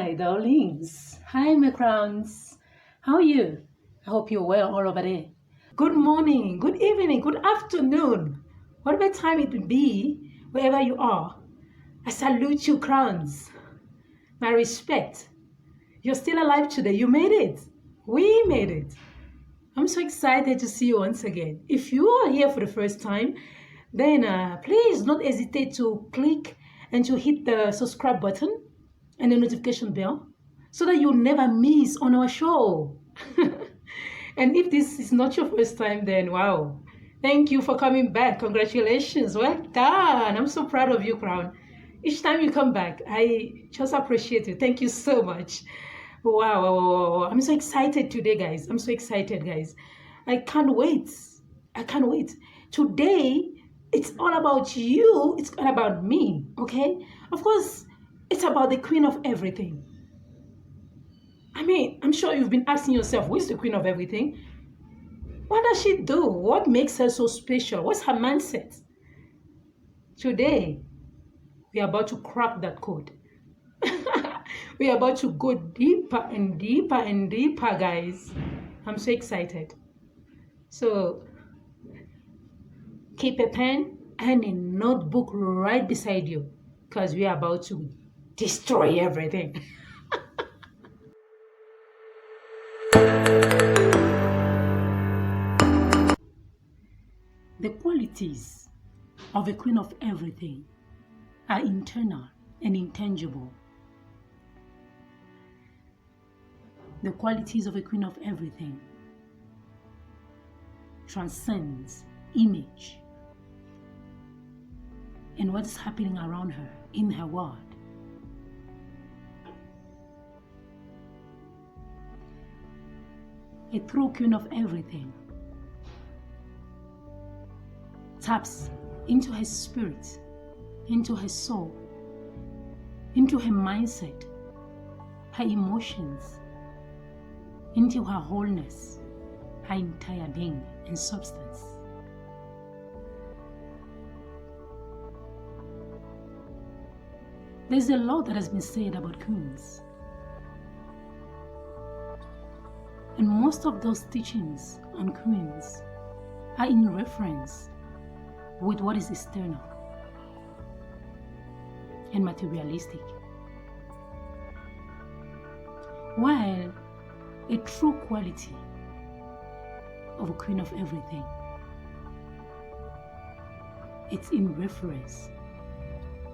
my darlings. Hi, my crowns. How are you? I hope you're well all over there. Good morning, good evening, good afternoon. Whatever time it will be, wherever you are, I salute you, crowns. My respect. You're still alive today. You made it. We made it. I'm so excited to see you once again. If you are here for the first time, then please don't hesitate to click and to hit the subscribe button and the notification bell so that you'll never miss on our show. And if this is not your first time, then wow, thank you for coming back. Congratulations. Well done. I'm so proud of you, Crown. Each time you come back, I just appreciate it. Thank you so much. Wow. I'm so excited today, guys. I'm so excited, guys. I can't wait. I can't wait. Today, it's all about you. It's all about me, okay? Of course, it's about the queen of everything. I mean, I'm sure you've been asking yourself, who is the queen of everything? What does she do? What makes her so special? What's her mindset? Today, we are about to crack that code. We are about to go deeper and deeper and deeper, guys. I'm so excited. So, keep a pen and a notebook right beside you because we are about to destroy everything. The qualities of a queen of everything are internal and intangible. The qualities of a queen of everything transcends image and what is happening around her in her world. A true queen of everything taps into her spirit, into her soul, into her mindset, her emotions, into her wholeness, her entire being and substance. There's a lot that has been said about queens. And most of those teachings on queens are in reference with what is external and materialistic. While a true quality of a queen of everything, it's in reference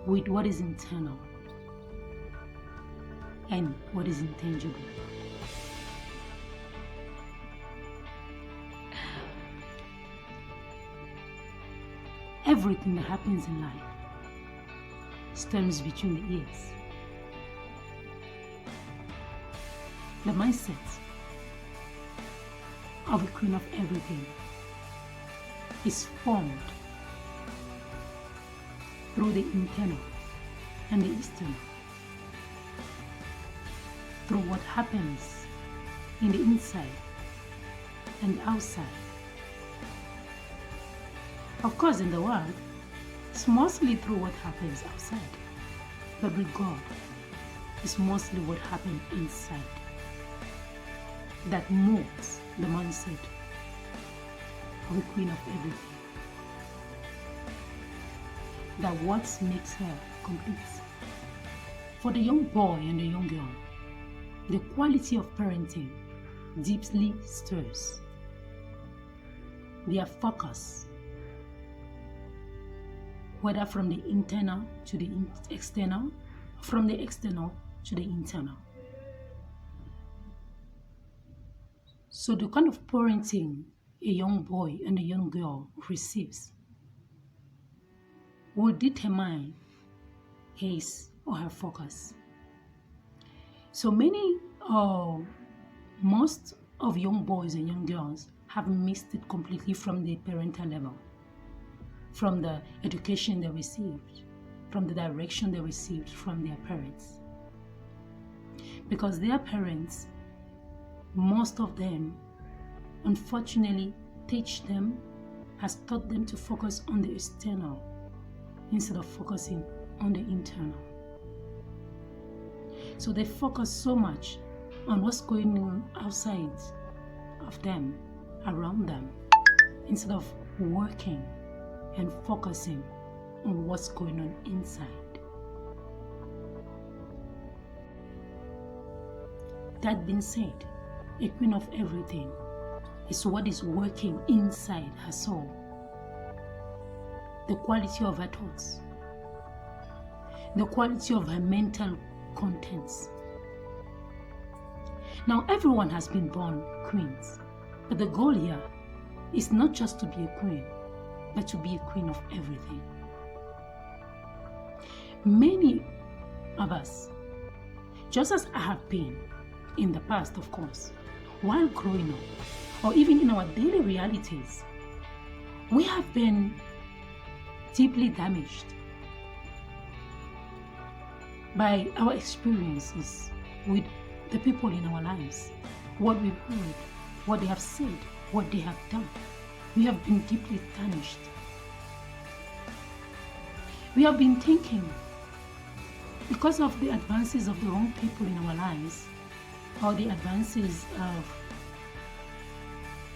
with what is internal and what is intangible. Everything that happens in life stems between the ears. The mindset of a queen of everything is formed through the internal and the external, through what happens in the inside and outside. Of course, in the world, it's mostly through what happens outside, but with God, it's mostly what happens inside that moves the mindset of the queen of everything. That what makes her complete. For the young boy and the young girl, the quality of parenting deeply stirs their focus, whether from the internal to the external, from the external to the internal. So the kind of parenting a young boy and a young girl receives will determine his or her focus. So most of young boys and young girls have missed it completely from the parental level, from the education they received, from the direction they received from their parents. Because their parents, most of them, unfortunately, has taught them to focus on the external instead of focusing on the internal. So they focus so much on what's going on outside of them, around them, instead of working and focusing on what's going on inside. That being said, a queen of everything is what is working inside her soul, the quality of her thoughts, the quality of her mental contents. Now, everyone has been born queens, but the goal here is not just to be a queen, but to be a queen of everything. Many of us, just as I have been in the past, of course, while growing up, or even in our daily realities, we have been deeply damaged by our experiences with the people in our lives, what we've heard, what they have said, what they have done. We have been deeply tarnished. We have been thinking, because of the advances of the wrong people in our lives, or the advances of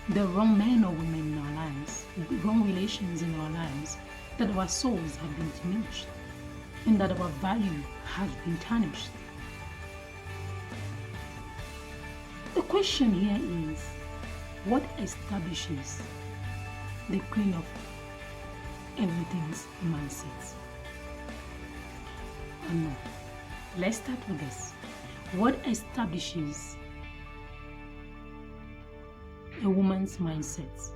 the wrong men or women in our lives, wrong relations in our lives, that our souls have been diminished and that our value has been tarnished. The question here is, what establishes the queen of everything's mindset? No. Let's start with this. What establishes a woman's mindset?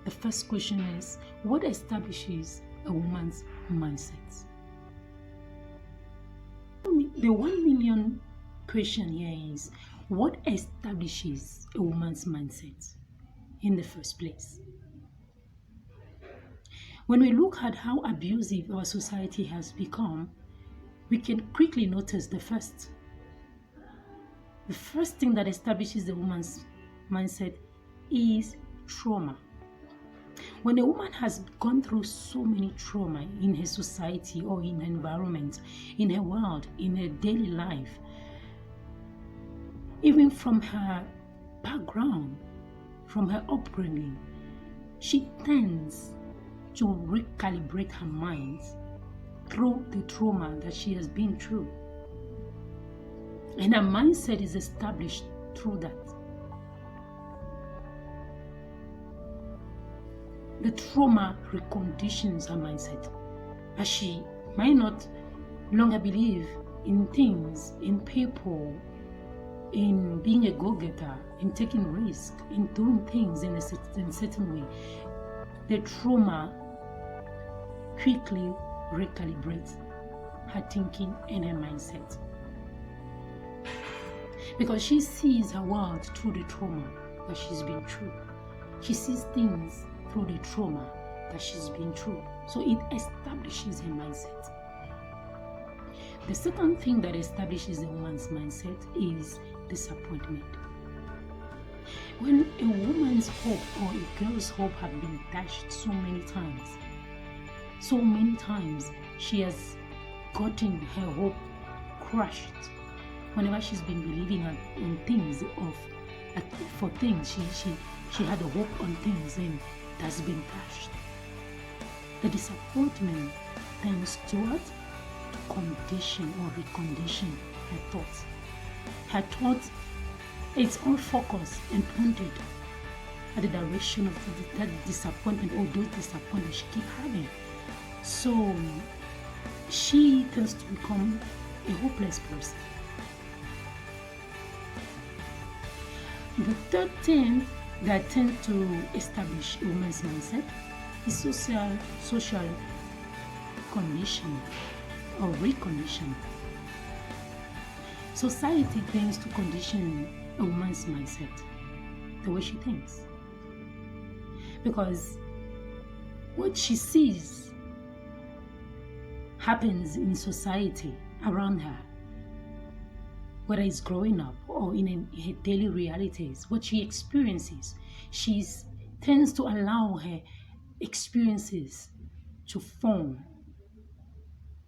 The first question is, what establishes a woman's mindset? The 1 million question here is, what establishes a woman's mindset in the first place? When we look at how abusive our society has become, we can quickly notice the first thing that establishes the woman's mindset is trauma. When a woman has gone through so many trauma in her society or in her environment, in her world, in her daily life, even from her background, from her upbringing, she tends to recalibrate her mind through the trauma that she has been through. And her mindset is established through that. The trauma reconditions her mindset, as she might not longer believe in things, in people, in being a go-getter, in taking risks, in doing things in a certain way. The trauma quickly recalibrates her thinking and her mindset, because she sees her world through the trauma that she's been through. She sees things through the trauma that she's been through. So it establishes her mindset. The second thing that establishes a woman's mindset is disappointment. When a woman's hope or a girl's hope have been dashed so many times, she has gotten her hope crushed. Whenever she's been believing on things, for things, she had a hope on things, and it has been dashed. The disappointment tends to what? To condition or recondition her thoughts. Her thoughts, it's all focused and pointed at the direction of that disappointment or those disappointments she keeps having. So she tends to become a hopeless person. The third thing that tends to establish a woman's mindset is social conditioning or reconditioning. Society tends to condition a woman's mindset, the way she thinks, because what she sees happens in society around her, whether it's growing up or in her daily realities, what she experiences, she tends to allow her experiences to form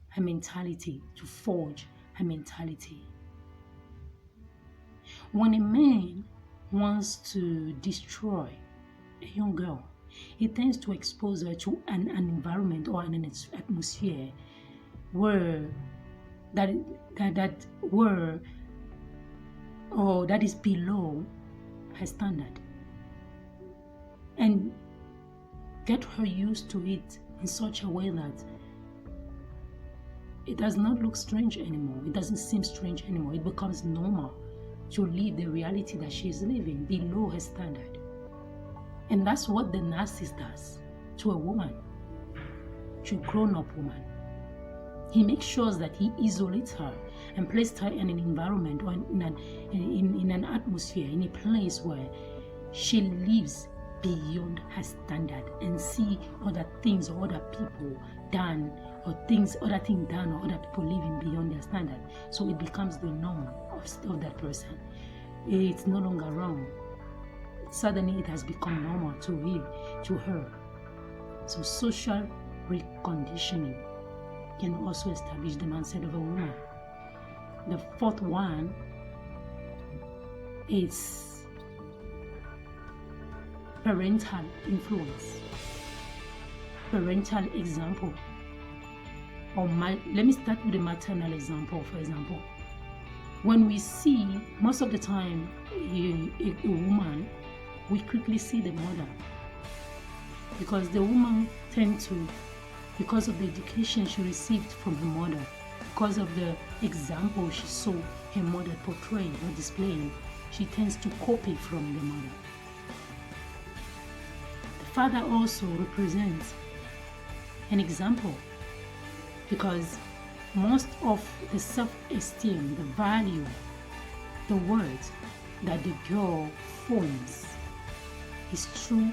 her mentality, to forge her mentality. When a man wants to destroy a young girl, he tends to expose her to an environment or an atmosphere where that is below her standard, and get her used to it in such a way that it does not look strange anymore. It doesn't seem strange anymore. It becomes normal to live the reality that she is living below her standard. And that's what the narcissist does to a woman, to a grown-up woman. He makes sure that he isolates her and places her in an environment or in an atmosphere, in a place where she lives beyond her standard and see other things or other people done or other things done or other people living beyond their standard. So it becomes the norm of that person. It's no longer wrong. Suddenly it has become normal to her. So social reconditioning can also establish the mindset of a woman. The fourth one is parental influence, parental example. Let me start with the maternal example, for example. When we see, most of the time, a woman, we quickly see the mother, because the woman tends to, because of the education she received from her mother, because of the example she saw her mother portraying or displaying, she tends to copy from the mother. The father also represents an example, because most of the self-esteem, the value, the worth that the girl forms is through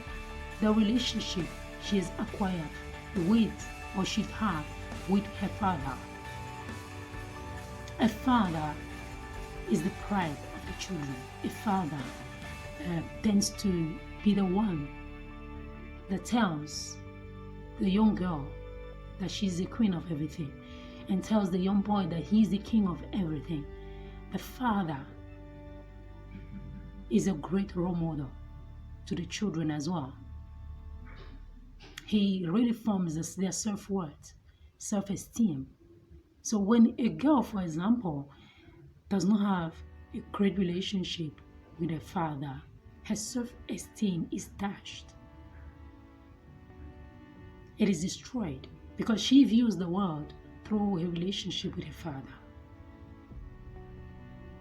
the relationship she has acquired with or she had with her father. A father is the pride of the children. A father tends to be the one that tells the young girl that she's the queen of everything, and tells the young boy that he's the king of everything. The father is a great role model to the children as well. He really forms their self-worth, self-esteem. So when a girl, for example, does not have a great relationship with her father, her self-esteem is dashed. It is destroyed because she views the world through a relationship with her father.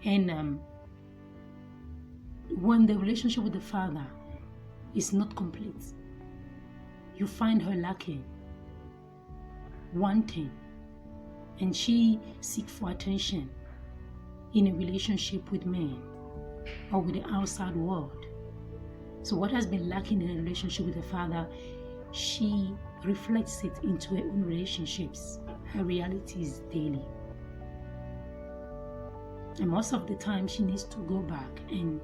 And when the relationship with the father is not complete, you find her lacking, wanting, and she seeks for attention in a relationship with men or with the outside world. So what has been lacking in a relationship with the father, she reflects it into her own relationships, her realities daily. And most of the time she needs to go back and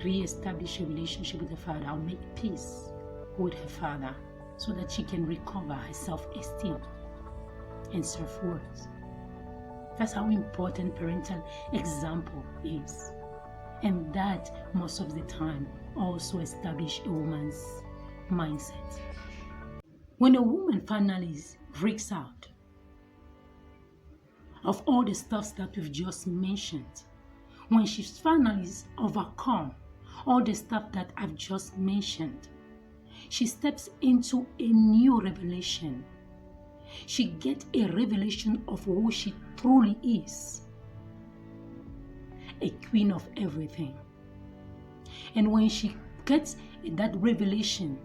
re-establish a relationship with her father or make peace with her father so that she can recover her self-esteem and self-worth. That's how important parental example is. And that most of the time also establishes a woman's mindset. When a woman finally breaks out of all the stuff that we've just mentioned, when she finally overcomes all the stuff that I've just mentioned, she steps into a new revelation. She gets a revelation of who she truly is, a queen of everything. And when she gets that revelation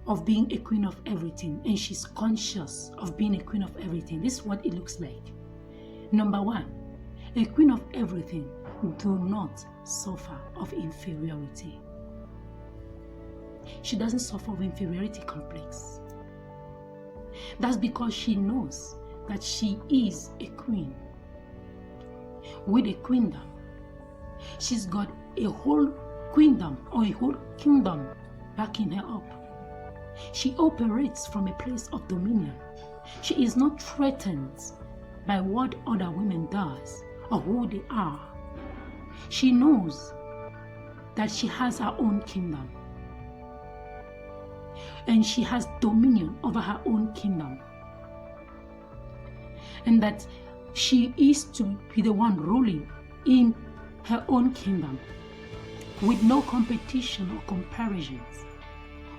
of being a queen of everything, and she's conscious of being a queen of everything, this is what it looks like. Number one, a queen of everything do not suffer of inferiority. She doesn't suffer of inferiority complex. That's because she knows that she is a queen with a queendom. She's got a whole queendom or a whole kingdom backing her up. She operates from a place of dominion. She is not threatened by what other women does or who they are. She knows that she has her own kingdom. And she has dominion over her own kingdom. And that she is to be the one ruling in her own kingdom with no competition or comparisons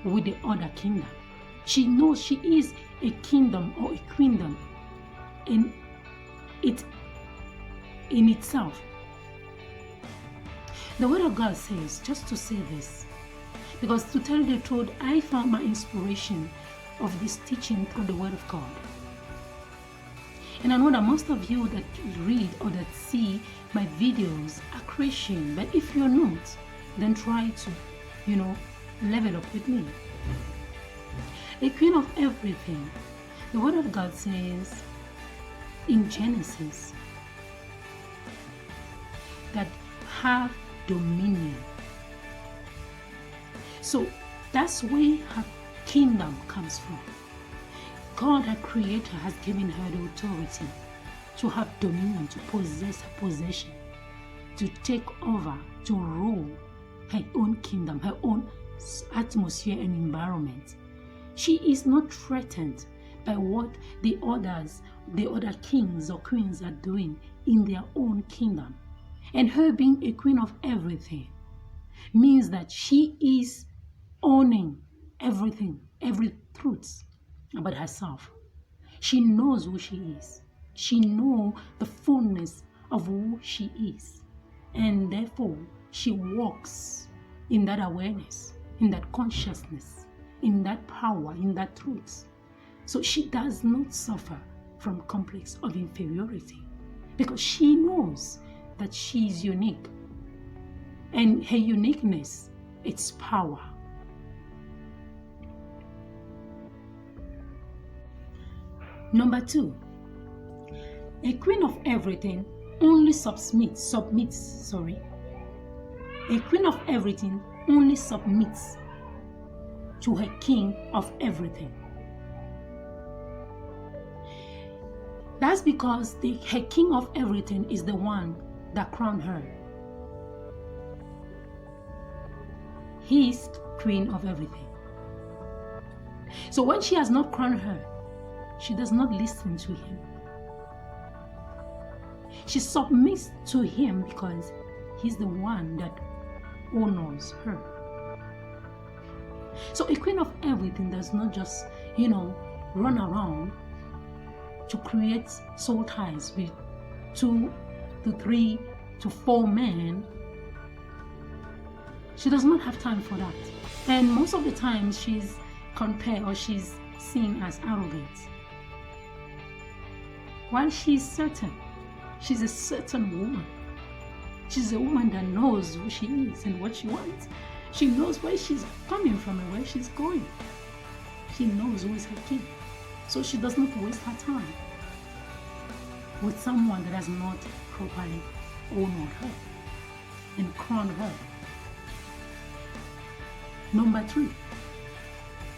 with the other kingdom. She knows she is a kingdom or a queendom in itself. The Word of God says, just to say this, because to tell you the truth, I found my inspiration of this teaching through the Word of God. And I know that most of you that read or that see my videos are Christian, but if you're not, then try to, level up with me. A queen of everything. The Word of God says in Genesis that have dominion. So that's where her kingdom comes from. God, her creator, has given her the authority to have dominion, to possess her possession, to take over, to rule her own kingdom, her own atmosphere and environment. She is not threatened by what the other kings or queens are doing in their own kingdom. And her being a queen of everything means that she is owning everything, every truth about herself. She knows who she is. She knows the fullness of who she is. And therefore, she walks in that awareness, in that consciousness, in that power, in that truth. So she does not suffer from complex of inferiority because she knows that she is unique. And her uniqueness, it's power. Number 2, a queen of everything only submits. A queen of everything only submits to her king of everything. That's because her king of everything is the one that crowned her. He is queen of everything. So when she has not crowned her, she does not listen to him. She submits to him because he's the one that honors her. So a queen of everything does not just, run around to create soul ties with 2 to 3 to 4 men. She does not have time for that. And most of the time she's compared or she's seen as arrogant. While she's a certain woman. She's a woman that knows who she is and what she wants. She knows where she's coming from and where she's going. She knows who is her king. So she does not waste her time with someone that has not properly honored her and crowned her. Number 3,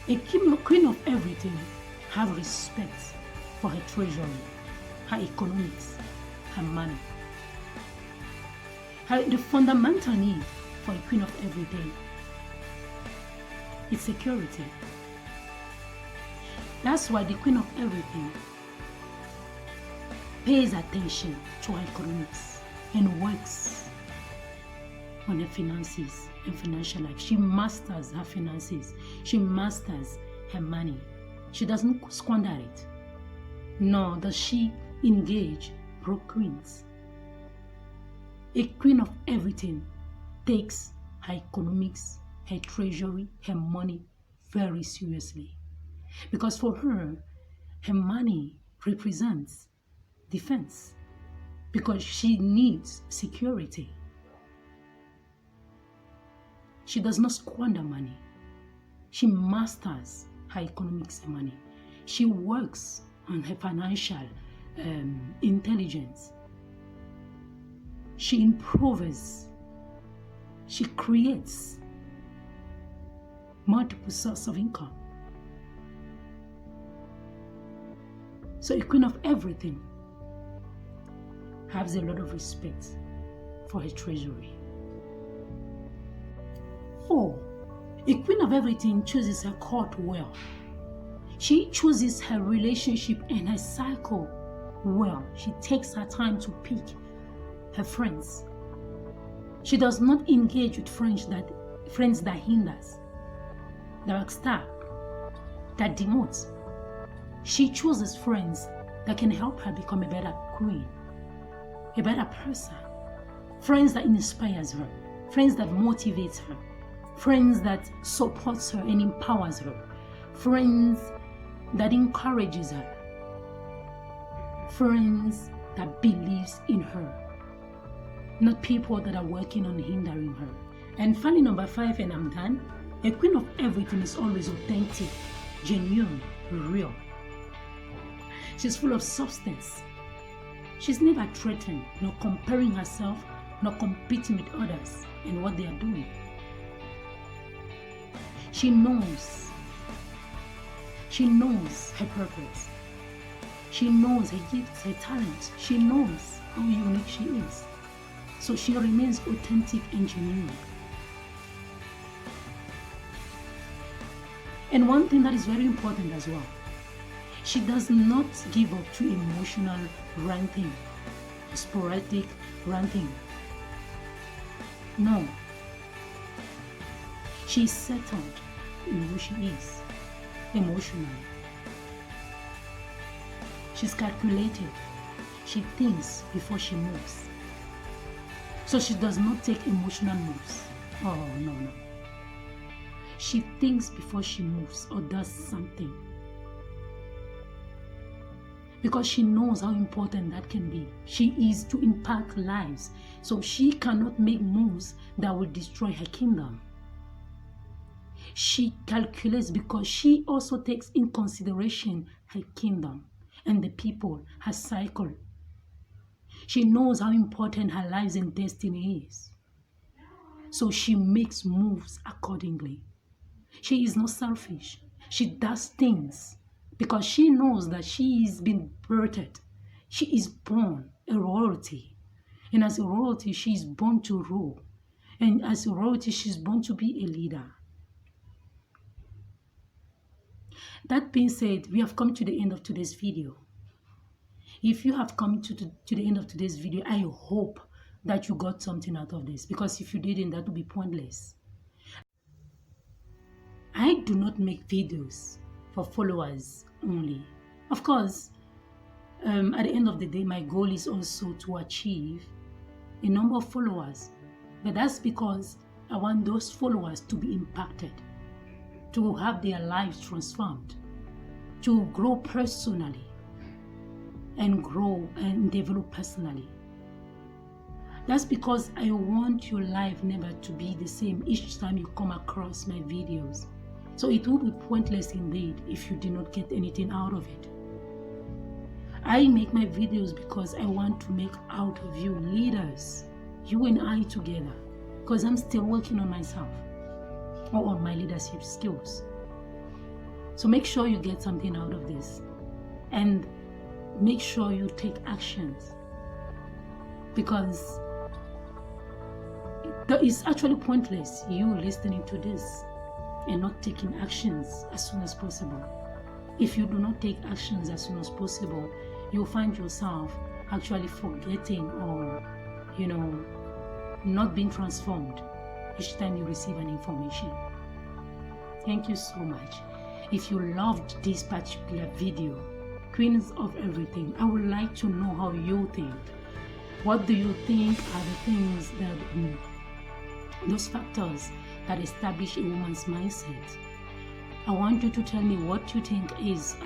a queen of everything have respect for her treasury, her economics, her money. The fundamental need for a queen of everything is security. That's why the queen of everything pays attention to her economics and works on her finances and financial life. She masters her finances. She masters her money. She doesn't squander it. Nor does she engage broke queens. A queen of everything takes her economics, her treasury, her money very seriously. Because for her money represents defense. Because she needs security. She does not squander money. She masters her economics and money. She works on her financial intelligence. She improves. She creates multiple sources of income. So a queen of everything has a lot of respect for her treasury. 4. A queen of everything chooses her court well. She chooses her relationship and her cycle well. She takes her time to pick her friends. She does not engage with friends that hinders, that backstab, that demotes. She chooses friends that can help her become a better queen, a better person. Friends that inspires her, friends that motivates her, friends that supports her and empowers her, friends that encourages her, friends that believes in her, not people that are working on hindering her. And finally, number 5, and I'm done. A queen of everything is always authentic, genuine, real. She's full of substance. She's never threatened, nor comparing herself, nor competing with others and what they are doing. She knows her purpose. She knows her gifts, her talents. She knows how unique she is. So she remains authentic and genuine. And one thing that is very important as well, she does not give up to emotional ranting, sporadic ranting. No. She's settled in who she is, emotionally. She's calculated. She thinks before she moves. So she does not take emotional moves. Oh, no. She thinks before she moves or does something. Because she knows how important that can be. She is to impact lives. So she cannot make moves that will destroy her kingdom. She calculates because she also takes in consideration her kingdom and the people, her cycle. She knows how important her lives and destiny is. So she makes moves accordingly. She is not selfish. She does things because she knows that she is being birthed. She is born a royalty. And as a royalty, she is born to rule. And as a royalty, she is born to be a leader. That being said, we have come to the end of today's video. If you have come to the end of today's video, I hope that you got something out of this, because if you didn't, that would be pointless. I do not make videos for followers only. Of course, at the end of the day, my goal is also to achieve a number of followers. But that's because I want those followers to be impacted, to have their lives transformed, to grow personally, and grow and develop personally. That's because I want your life never to be the same each time you come across my videos. So it will be pointless indeed if you do not get anything out of it. I make my videos because I want to make out of you leaders, you and I together, because I'm still working on myself or on my leadership skills. So make sure you get something out of this, and make sure you take actions, because it's actually pointless you listening to this and not taking actions as soon as possible. If you do not take actions as soon as possible, you'll find yourself actually forgetting or, not being transformed each time you receive an information. Thank you so much. If you loved this particular video, Queens of Everything, I would like to know how you think. What do you think are the things that, those factors that establish a woman's mindset? I want you to tell me what you think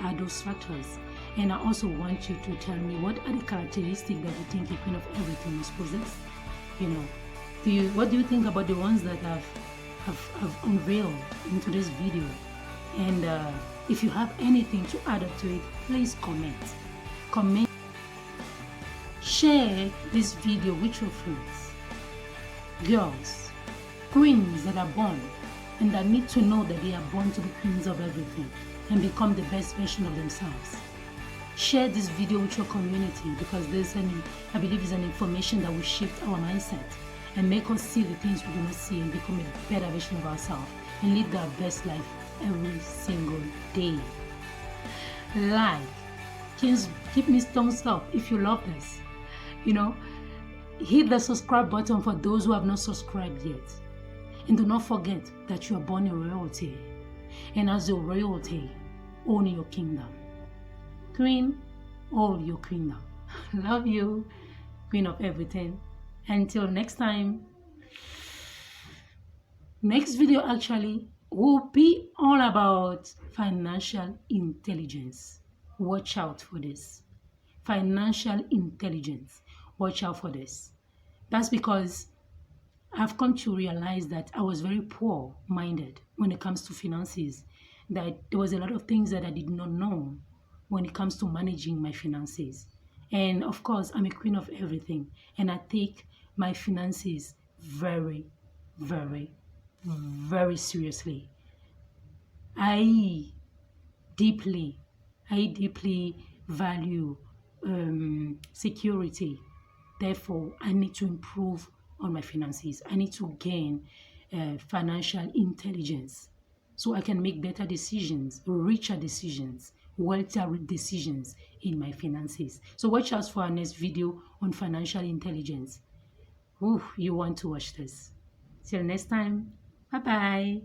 are those factors. And I also want you to tell me what are the characteristics that you think a Queen of Everything must possess. What do you think about the ones that have unveiled in today's video? And if you have anything to add up to it, please comment. Share this video with your friends, girls, queens that are born and that need to know that they are born to be queens of everything and become the best version of themselves. Share this video with your community, because I believe it's an information that will shift our mindset and make us see the things we do not see and become a better version of ourselves and live our best life every single day. Like, give me thumbs up if you love this. Hit the subscribe button for those who have not subscribed yet. And do not forget that you are born a royalty. And as a royalty, own your kingdom. Queen, own your kingdom. Love you, queen of everything. Until next time. Next video actually will be all about financial intelligence. Watch out for this. Financial intelligence. Watch out for this. That's because I've come to realize that I was very poor-minded when it comes to finances. That there was a lot of things that I did not know when it comes to managing my finances. And of course, I'm a queen of everything. And I take my finances very, very, very seriously. I deeply value security. Therefore, I need to improve on my finances. I need to gain financial intelligence so I can make better decisions, richer decisions, wealthier decisions in my finances. So watch out for our next video on financial intelligence. Ooh, you want to watch this. Till next time. Bye-bye.